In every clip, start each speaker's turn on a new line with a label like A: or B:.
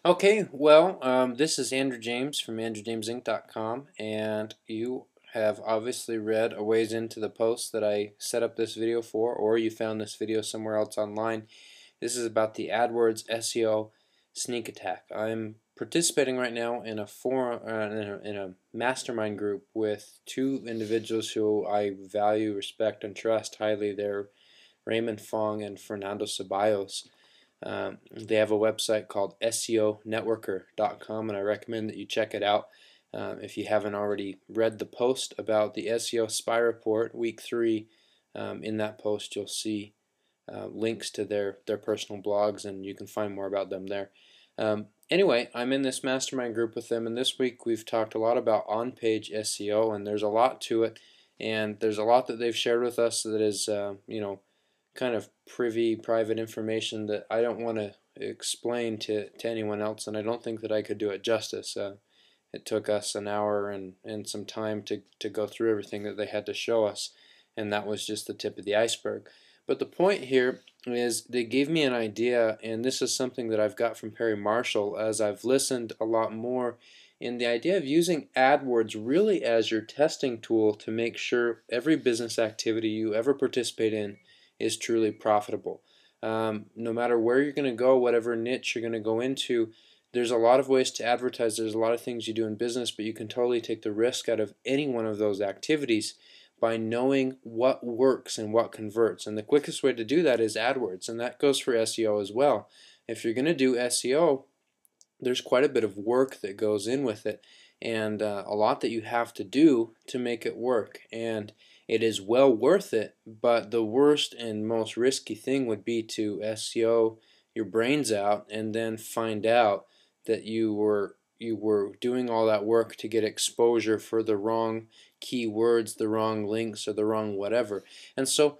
A: Okay, well, this is Andrew James from AndrewJamesInc.com, and you have obviously read a ways into the post that I set up this video for, or you found this video somewhere else online. This is about the AdWords SEO sneak attack. I'm participating right now in a forum, in a mastermind group with two individuals who I value, respect, and trust highly. They're Raymond Fong and Fernando Ceballos. They have a website called SEO-Networker.com, and I recommend that you check it out. If you haven't already read the post about the SEO Spy Report, Week 3, in that post you'll see links to their personal blogs, and you can find more about them there. Anyway, I'm in this mastermind group with them, and this week we've talked a lot about on-page SEO, and there's a lot to it, and there's a lot that they've shared with us that is, kind of private information that I don't want to explain to anyone else, and I don't think that I could do it justice. It took us an hour and some time to go through everything that they had to show us, and that was just the tip of the iceberg. But the point here is they gave me an idea, and this is something that I've got from Perry Marshall as I've listened a lot more, in the idea of using AdWords really as your testing tool to make sure every business activity you ever participate in is truly profitable. No matter where you're going to go, whatever niche you're going to go into, there's a lot of ways to advertise. There's a lot of things you do in business, but you can totally take the risk out of any one of those activities by knowing what works and what converts. And the quickest way to do that is AdWords, and that goes for SEO as well. If you're going to do SEO, there's quite a bit of work that goes in with it, and a lot that you have to do to make it work. And it is well worth it, but the worst and most risky thing would be to SEO your brains out and then find out that you were doing all that work to get exposure for the wrong keywords, the wrong links, or the wrong whatever. And so,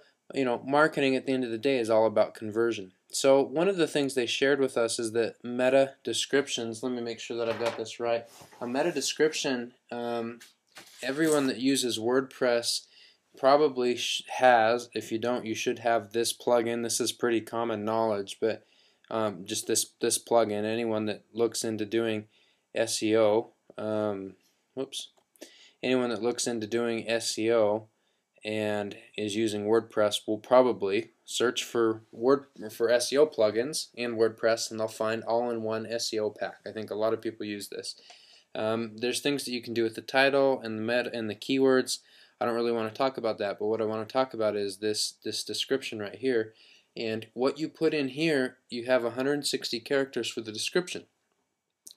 A: marketing at the end of the day is all about conversion. So one of the things they shared with us is that meta descriptions, let me make sure that I've got this right. A meta description, everyone that uses WordPress probably has. If you don't, you should have this plugin. This is pretty common knowledge, but just this plugin. Anyone that looks into doing SEO, anyone that looks into doing SEO and is using WordPress will probably search for SEO plugins in WordPress, and they'll find all-in-one SEO pack. I think a lot of people use this. There's things that you can do with the title and the meta and the keywords. I don't really want to talk about that, but what I want to talk about is this description right here. And what you put in here, you have 160 characters for the description.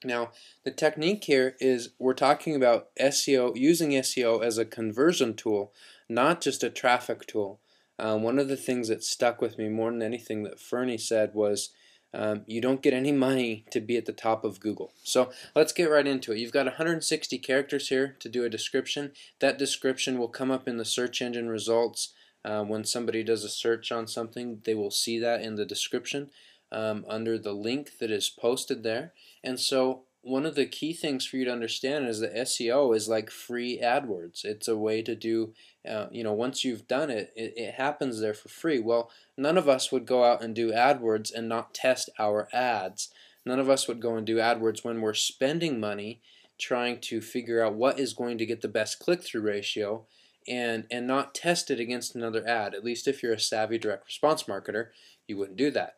A: Now, the technique here is we're talking about SEO, using SEO as a conversion tool, not just a traffic tool. One of the things that stuck with me more than anything that Fernie said was, you don't get any money to be at the top of Google. So let's get right into it. You've got 160 characters here to do a description. That description will come up in the search engine results. When somebody does a search on something, they will see that in the description under the link that is posted there. And so one of the key things for you to understand is that SEO is like free AdWords. It's a way to do, once you've done it, it happens there for free. Well, none of us would go out and do AdWords and not test our ads. None of us would go and do AdWords when we're spending money trying to figure out what is going to get the best click-through ratio and not test it against another ad. At least if you're a savvy direct response marketer, you wouldn't do that.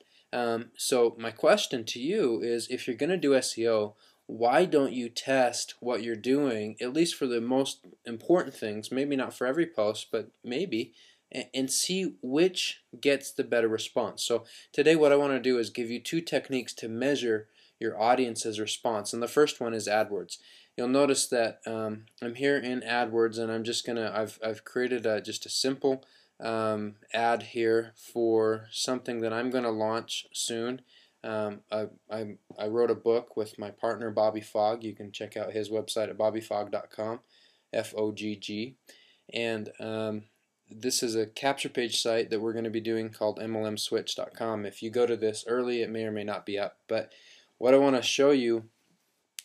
A: So my question to you is, if you're going to do SEO, why don't you test what you're doing, at least for the most important things, maybe not for every post, but maybe, and see which gets the better response. So today what I want to do is give you two techniques to measure your audience's response, and the first one is AdWords. You'll notice that I'm here in AdWords, and I'm just gonna I've created just a simple ad here for something that I'm going to launch soon. I wrote a book with my partner Bobby Fogg. You can check out his website at bobbyfogg.com, F-O-G-G. And this is a capture page site that we're going to be doing called MLMswitch.com. If you go to this early, it may or may not be up. But what I want to show you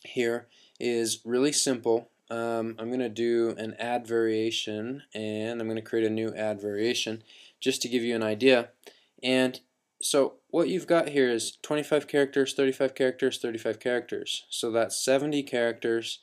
A: here is really simple. I'm going to do an ad variation, and I'm going to create a new ad variation just to give you an idea. And So what you've got here is 25 characters, 35 characters, 35 characters. So that's 70 characters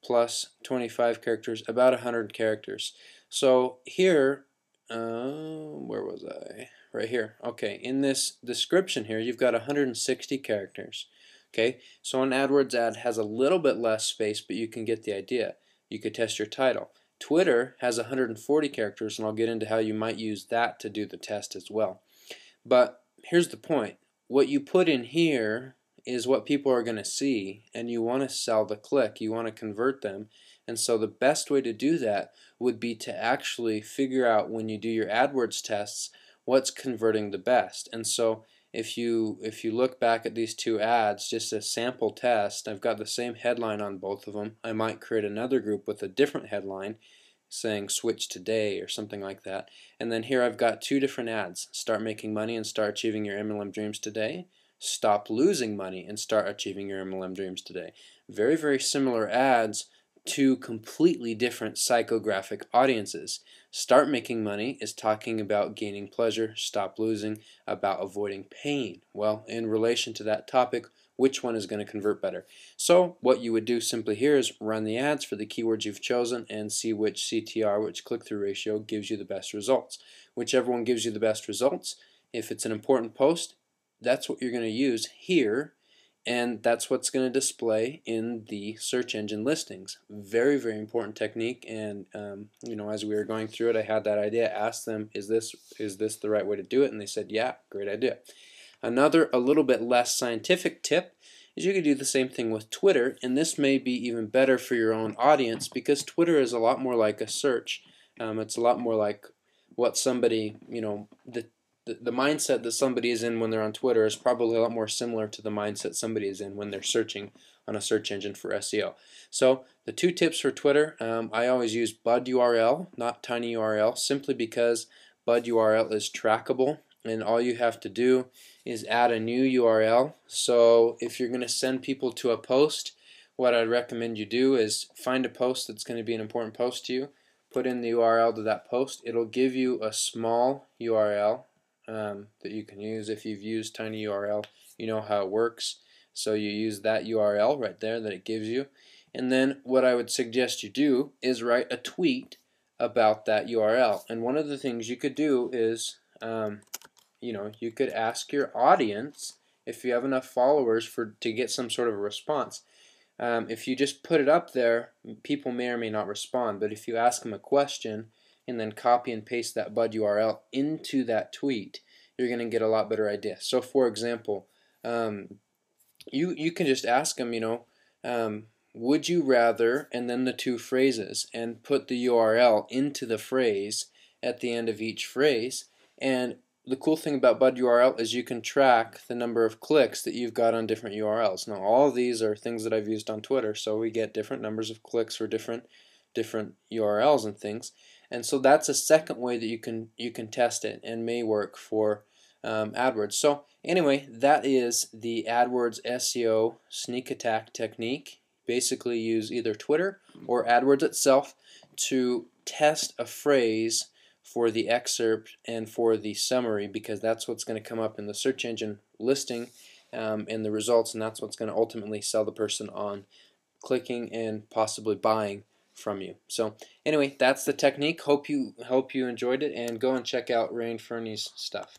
A: plus 25 characters, about 100 characters. So here, where was I? Right here. Okay, in this description here, you've got 160 characters. Okay, so an AdWords ad has a little bit less space, but you can get the idea. You could test your title. Twitter has 140 characters, and I'll get into how you might use that to do the test as well. But here's the point. What you put in here is what people are going to see, and you want to sell the click. You want to convert them. And so the best way to do that would be to actually figure out, when you do your AdWords tests, what's converting the best. And so if you look back at these two ads, just a sample test, I've got the same headline on both of them. I might create another group with a different headline saying switch today or something like that. And then here I've got two different ads. Start making money and start achieving your MLM dreams today. Stop losing money and start achieving your MLM dreams today. Very, very similar ads to completely different psychographic audiences. Start making money is talking about gaining pleasure. Stop losing about avoiding pain. Well, in relation to that topic, which one is going to convert better? So what you would do simply here is run the ads for the keywords you've chosen and see which CTR, which click-through ratio, gives you the best results. Whichever one gives you the best results, if it's an important post, that's what you're going to use here, and that's what's going to display in the search engine listings. Very, very important technique. And you know, as we were going through it, I had that idea. Asked them, is this the right way to do it? And they said, yeah, great idea. Another, a little bit less scientific tip is you could do the same thing with Twitter, and this may be even better for your own audience because Twitter is a lot more like a search. It's a lot more like what somebody, you know, the mindset that somebody is in when they're on Twitter is probably a lot more similar to the mindset somebody is in when they're searching on a search engine for SEO. So the two tips for Twitter, I always use bud URL, not tiny URL, simply because bud URL is trackable, and all you have to do is add a new URL. So if you're going to send people to a post, what I'd recommend you do is find a post that's going to be an important post to you, put in the URL to that post. It'll give you a small URL that you can use. If you've used tinyURL, you know how it works. So you use that URL right there that it gives you. And then what I would suggest you do is write a tweet about that URL. And one of the things you could do is, you know, you could ask your audience if you have enough followers to get some sort of a response. If you just put it up there, people may or may not respond. But if you ask them a question and then copy and paste that bud URL into that tweet, you're going to get a lot better idea. So for example, you can just ask them, you know, would you rather, and then the two phrases, and put the URL into the phrase at the end of each phrase. And the cool thing about bud URL is you can track the number of clicks that you've got on different URLs. Now all of these are things that I've used on Twitter, so we get different numbers of clicks for different URLs and things. And so that's a second way that you can test it and may work for AdWords. So anyway, that is the AdWords SEO sneak attack technique. Basically use either Twitter or AdWords itself to test a phrase for the excerpt and for the summary, because that's what's going to come up in the search engine listing in the results, and that's what's going to ultimately sell the person on clicking and possibly buying from you. So anyway, that's the technique. Hope you enjoyed it, and go and check out Rain Fernie's stuff.